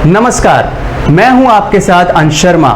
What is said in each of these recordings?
नमस्कार, मैं हूं आपके साथ अंश शर्मा।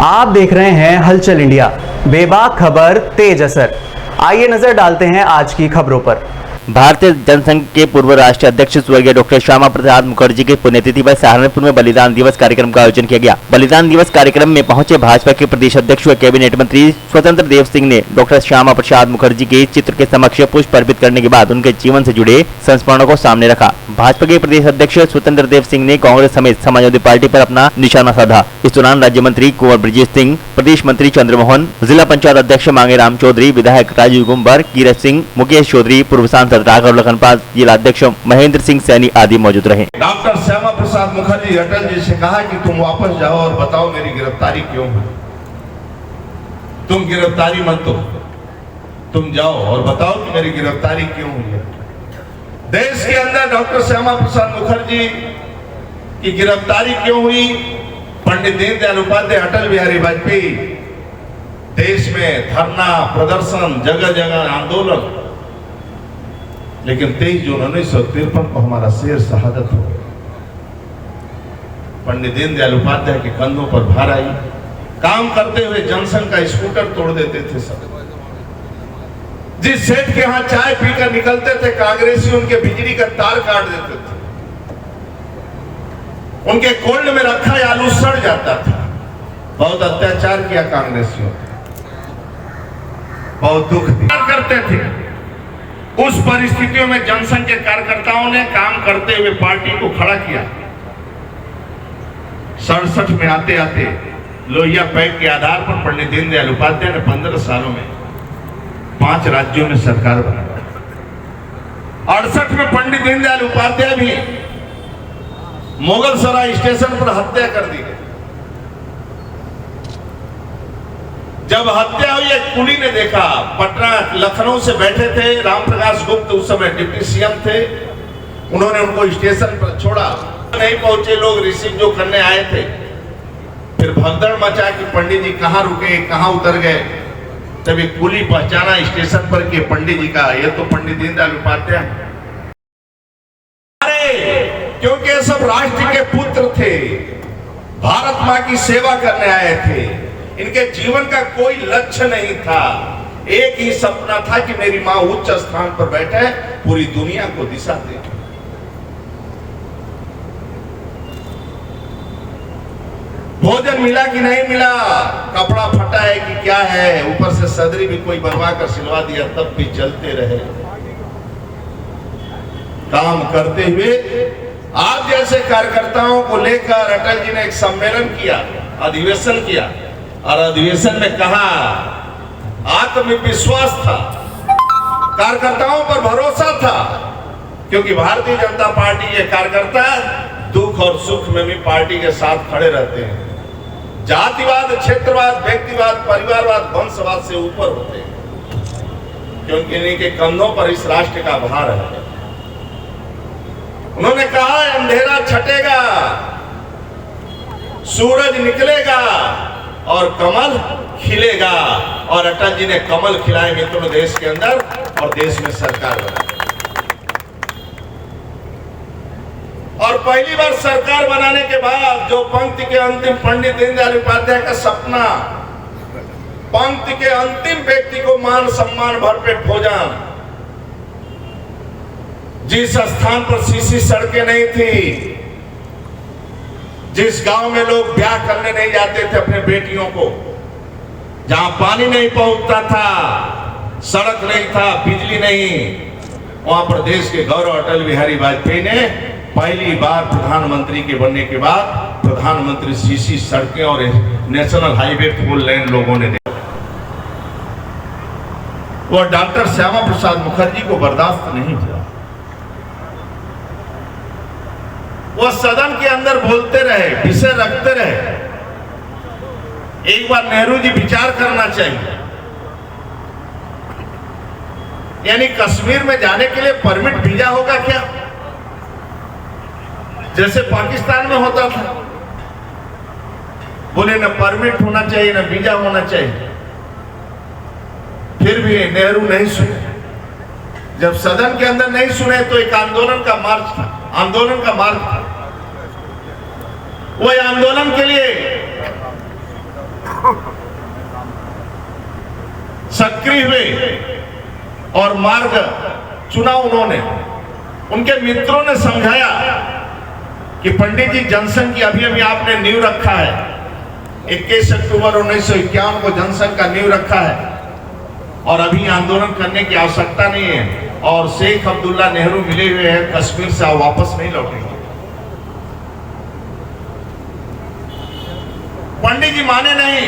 आप देख रहे हैं हलचल इंडिया, बेबाक खबर तेज असर। आइए नजर डालते हैं आज की खबरों पर। भारतीय जनसंघ के पूर्व राष्ट्रीय अध्यक्ष स्वर्गीय डॉक्टर श्यामा प्रसाद मुखर्जी के पुण्यतिथि पर सहारनपुर में बलिदान दिवस कार्यक्रम का आयोजन किया गया। बलिदान दिवस कार्यक्रम में पहुंचे भाजपा के प्रदेश अध्यक्ष व कैबिनेट मंत्री स्वतंत्र देव सिंह ने डॉक्टर श्यामा प्रसाद मुखर्जी के चित्र के समक्ष पुष्प अर्पित करने के बाद उनके जीवन से जुड़े संस्मरणों को सामने रखा। भाजपा के प्रदेश अध्यक्ष स्वतंत्र देव सिंह ने कांग्रेस समेत समाजवादी पार्टी पर अपना निशाना साधा। इस दौरान राज्य मंत्री कुंवर ब्रजेश सिंह, प्रदेश मंत्री चंद्रमोहन, जिला पंचायत अध्यक्ष मांगेराम चौधरी, विधायक राजीव गुंबर, कीरत सिंह, मुकेश चौधरी, पूर्व सांसद राघव लखनपाल, जिला अध्यक्ष महेंद्र सिंह सैनी आदि मौजूद रहे। डॉक्टर श्यामा प्रसाद मुखर्जी अटल जी से कहा कि तुम वापस जाओ और बताओ मेरी गिरफ्तारी क्यों हुई। तुम गिरफ्तारी मत दो, तुम जाओ और बताओ कि मेरी गिरफ्तारी क्यों हुई है। देश के अंदर डॉक्टर श्यामा प्रसाद मुखर्जी की गिरफ्तारी क्यों हुई, पंडित दीनदयाल उपाध्याय, अटल बिहारी वाजपेयी, देश में धरना प्रदर्शन, जगह जगह आंदोलन, लेकिन 23 जून 1953 को हमारा शेर शहादत हो गया। पंडित दीनदयाल उपाध्याय के कंधों पर भार आई, काम करते हुए जनसंघ का स्कूटर तोड़ देते थे सब। जिस सेठ के यहां चाय पीकर निकलते थे कांग्रेसी, उनके बिजली का तार काट देते थे। उनके कोल्ड में रखा आलू सड़ जाता था। बहुत अत्याचार किया कांग्रेसियों, बहुत दुख दिया करते थे। उस परिस्थितियों में जनसंघ के कार्यकर्ताओं ने काम करते हुए पार्टी को खड़ा किया। 67 में आते आते लोहिया पैक्ट के आधार पर पंडित दीनदयाल उपाध्याय ने 15 सालों में 5 राज्यों में सरकार बनाई। 68 में पंडित दीनदयाल उपाध्याय भी मुगलसराय स्टेशन पर हत्या कर दी गई। जब हत्या हुई, एक कुली ने देखा, पटना लखनऊ से बैठे थे, रामप्रकाश गुप्त उस समय डिप्टी सीएम थे, उन्होंने उनको स्टेशन पर छोड़ा। नहीं पहुंचे लोग रिसीव जो करने आए थे, फिर भगदड़ मचा कि पंडित जी कहां रुके, कहां उतर गए। तब एक कुली पहचाना स्टेशन पर कि पंडित जी का, ये तो पंडित दीनदयाल उपाध्याय। अरे क्योंकि ये सब राष्ट्र के पुत्र थे, भारत मां की सेवा करने आए थे। इनके जीवन का कोई लक्ष्य नहीं था, एक ही सपना था कि मेरी मां उच्च स्थान पर बैठे, पूरी दुनिया को दिशा दे। भोजन मिला कि नहीं मिला, कपड़ा फटा है कि क्या है, ऊपर से सदरी भी कोई बनवा कर सिलवा दिया, तब भी चलते रहे काम करते हुए। आप जैसे कार्यकर्ताओं को लेकर अटल जी ने एक सम्मेलन किया, अधिवेशन किया, और अधिवेशन में कहा, आत्मविश्वास था, कार्यकर्ताओं पर भरोसा था, क्योंकि भारतीय जनता पार्टी के कार्यकर्ता दुख और सुख में भी पार्टी के साथ खड़े रहते हैं। जातिवाद, क्षेत्रवाद, व्यक्तिवाद, परिवारवाद, वंशवाद से ऊपर होते हैं, क्योंकि इनके कंधों पर इस राष्ट्र का भार है। उन्होंने कहा, अंधेरा छटेगा, सूरज निकलेगा और कमल खिलेगा। और अटल जी ने कमल खिलाए मित्रों देश के अंदर, और देश में सरकार बनाई। और पहली बार सरकार बनाने के बाद जो पंक्ति के अंतिम, पंडित दीनदयाल उपाध्याय का सपना, पंक्ति के अंतिम व्यक्ति को मान सम्मान, भरपेट भोजन, जिस स्थान पर सीसी सड़कें नहीं थी, जिस गांव में लोग ब्याह करने नहीं जाते थे अपने बेटियों को, जहां पानी नहीं पहुंचता था, सड़क नहीं था, बिजली नहीं, वहां पर देश के गौरव अटल बिहारी वाजपेयी ने पहली बार प्रधानमंत्री के बनने के बाद प्रधानमंत्री सीसी सड़कें और नेशनल हाईवे 4 लेन लोगों ने देखा। वो डॉक्टर श्यामा प्रसाद मुखर्जी को बर्दाश्त नहीं हुआ। वो सदन के अंदर बोलते रहे, विषय रखते रहे। एक बार नेहरू जी विचार करना चाहिए, यानी कश्मीर में जाने के लिए परमिट वीजा होगा क्या, जैसे पाकिस्तान में होता था। बोले न परमिट होना चाहिए, न वीजा होना चाहिए। फिर भी नेहरू नहीं सुने। जब सदन के अंदर नहीं सुने तो एक आंदोलन का मार्ग था। वो आंदोलन के लिए सक्रिय हुए और मार्ग चुना उन्होंने। उनके मित्रों ने समझाया कि पंडित जी जनसंघ की अभी आपने नींव रखा है, 21 अक्टूबर 1951 को जनसंघ का नींव रखा है और अभी आंदोलन करने की आवश्यकता नहीं है। और शेख अब्दुल्ला नेहरू मिले हुए हैं कश्मीर से, वापस नहीं लौटेंगे। पंडित जी माने नहीं,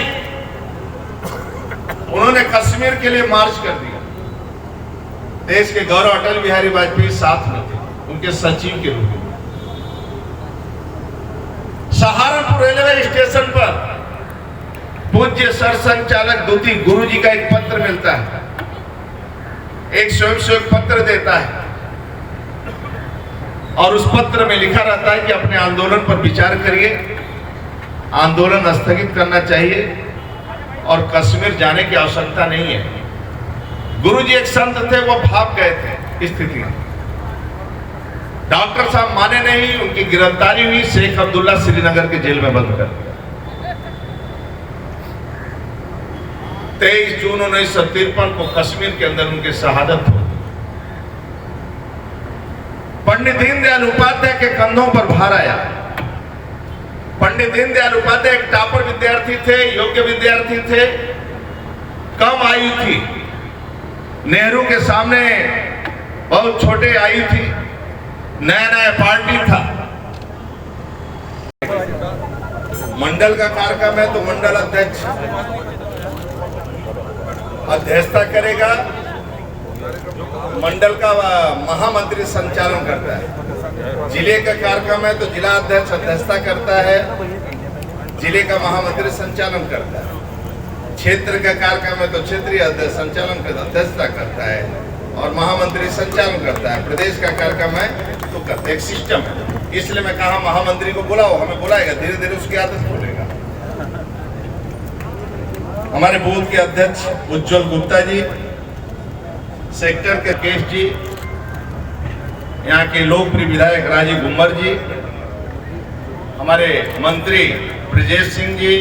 उन्होंने कश्मीर के लिए मार्च कर दिया। देश के गौरव अटल बिहारी वाजपेयी साथ में थे, उनके सचिव के रूप में। सहारनपुर रेलवे स्टेशन पर पूज्य सरसंघचालक दूती गुरु जी का एक पत्र मिलता है, एक स्वयंसेवक पत्र देता है और उस पत्र में लिखा रहता है कि अपने आंदोलन पर विचार करिए, आंदोलन स्थगित करना चाहिए और कश्मीर जाने की आवश्यकता नहीं है। गुरुजी एक संत थे, वो भाग गए थे स्थिति में। डॉक्टर साहब माने नहीं, उनकी गिरफ्तारी हुई, शेख अब्दुल्ला श्रीनगर के जेल में बंद कर दिया। 23 जून 1953 को कश्मीर के अंदर उनकी शहादत हो। पंडित दीनदयाल उपाध्याय के कंधों पर भार आया। पंडित दीनदयाल उपाध्याय एक टॉपर विद्यार्थी थे, योग्य विद्यार्थी थे, कम आयु थी, नेहरू के सामने बहुत छोटे आयु थी, नया नया पार्टी था। मंडल का कार्यक्रम है तो मंडल अध्यक्ष अध्यक्षता करेगा, मंडल का महामंत्री संचालन करता है। जिले का कार्यक्रम है तो जिला अध्यक्ष अध्यक्षता करता है, जिले का महामंत्री संचालन करता है। क्षेत्र का कार्यक्रम है तो क्षेत्रीय अध्यक्ष संचालन करता, अध्यक्षता करता है और महामंत्री संचालन करता है। प्रदेश का कार्यक्रम है तो करते, एक सिस्टम है। इसलिए मैं कहा महामंत्री को बुलाओ, हमें बुलाएगा, धीरे धीरे उसकी आदत खोलेगा। हमारे बूथ के अध्यक्ष उज्जवल गुप्ता जी, सेक्टर के केश जी, यहाँ के लोकप्रिय विधायक राजीव गुम्मर जी, हमारे मंत्री ब्रजेश सिंह जी,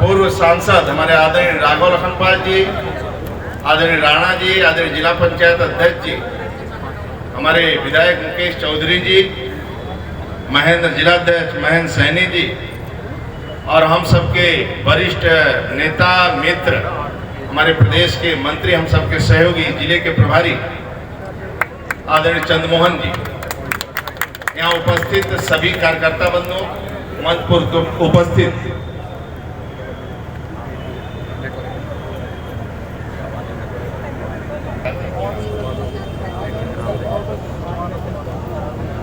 पूर्व सांसद हमारे आदरणीय राघव लखनपाल जी, आदरणीय राणा जी, आदरणीय जिला पंचायत अध्यक्ष जी, हमारे विधायक मुकेश चौधरी जी, महेंद्र जिलाध्यक्ष महेंद्र सैनी जी और हम सबके वरिष्ठ नेता मित्र, हमारे प्रदेश के मंत्री, हम सबके सहयोगी, जिले के प्रभारी आदरणीय चंद्रमोहन जी, यहाँ उपस्थित सभी कार्यकर्ता बंधु, मंच पर उपस्थित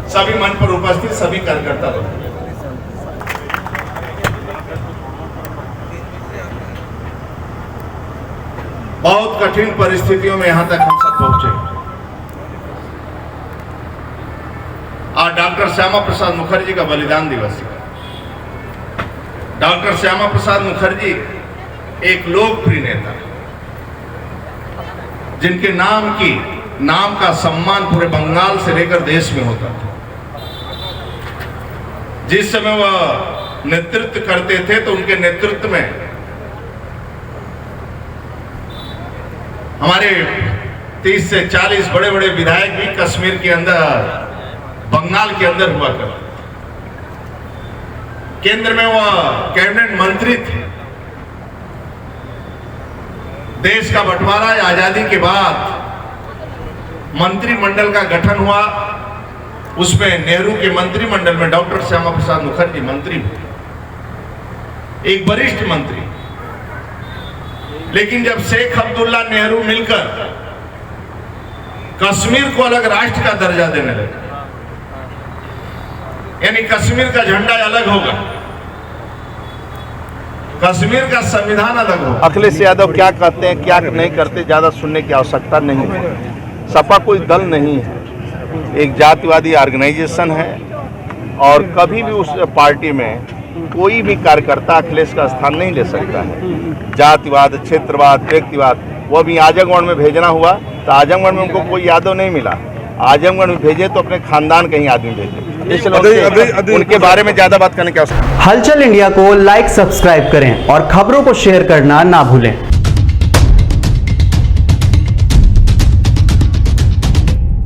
सभी मंच पर उपस्थित सभी कार्यकर्ता बंधु, बहुत कठिन परिस्थितियों में यहां तक हम सब पहुंचे। आज डॉक्टर श्यामा प्रसाद मुखर्जी का बलिदान दिवस है। डॉक्टर श्यामा प्रसाद मुखर्जी एक लोकप्रिय नेता, जिनके नाम का सम्मान पूरे बंगाल से लेकर देश में होता था। जिस समय वह नेतृत्व करते थे तो उनके नेतृत्व में हमारे 30 से 40 बड़े बड़े विधायक भी कश्मीर के अंदर, बंगाल के अंदर हुआ करते। केंद्र में वह कैबिनेट मंत्री थे। देश का बंटवारा या आजादी के बाद मंत्रिमंडल का गठन हुआ, उसमें नेहरू के मंत्रिमंडल में डॉक्टर श्यामा प्रसाद मुखर्जी मंत्री हुए, एक वरिष्ठ मंत्री। लेकिन जब शेख अब्दुल्ला नेहरू मिलकर कश्मीर को अलग राष्ट्र का दर्जा देने लगे, यानी कश्मीर का झंडा अलग होगा, कश्मीर का संविधान अलग होगा। अखिलेश यादव क्या कहते हैं, क्या नहीं करते, ज्यादा सुनने की आवश्यकता नहीं है। सपा कोई दल नहीं है, एक जातिवादी ऑर्गेनाइजेशन है और कभी भी उस पार्टी में कोई भी कार्यकर्ता अखिलेश का स्थान नहीं ले सकता है। जातिवाद, क्षेत्रवाद, व्यक्तिवाद, वो भी आजमगढ़ में भेजना हुआ तो आजमगढ़ में उनको कोई यादव नहीं मिला। आजमगढ़ में भेजे तो अपने खानदान कहीं आदमी भेजे। इसलिए उनके बारे में ज्यादा बात करने की आवश्यकता। हलचल इंडिया को लाइक सब्सक्राइब करें और खबरों को शेयर करना ना भूलें।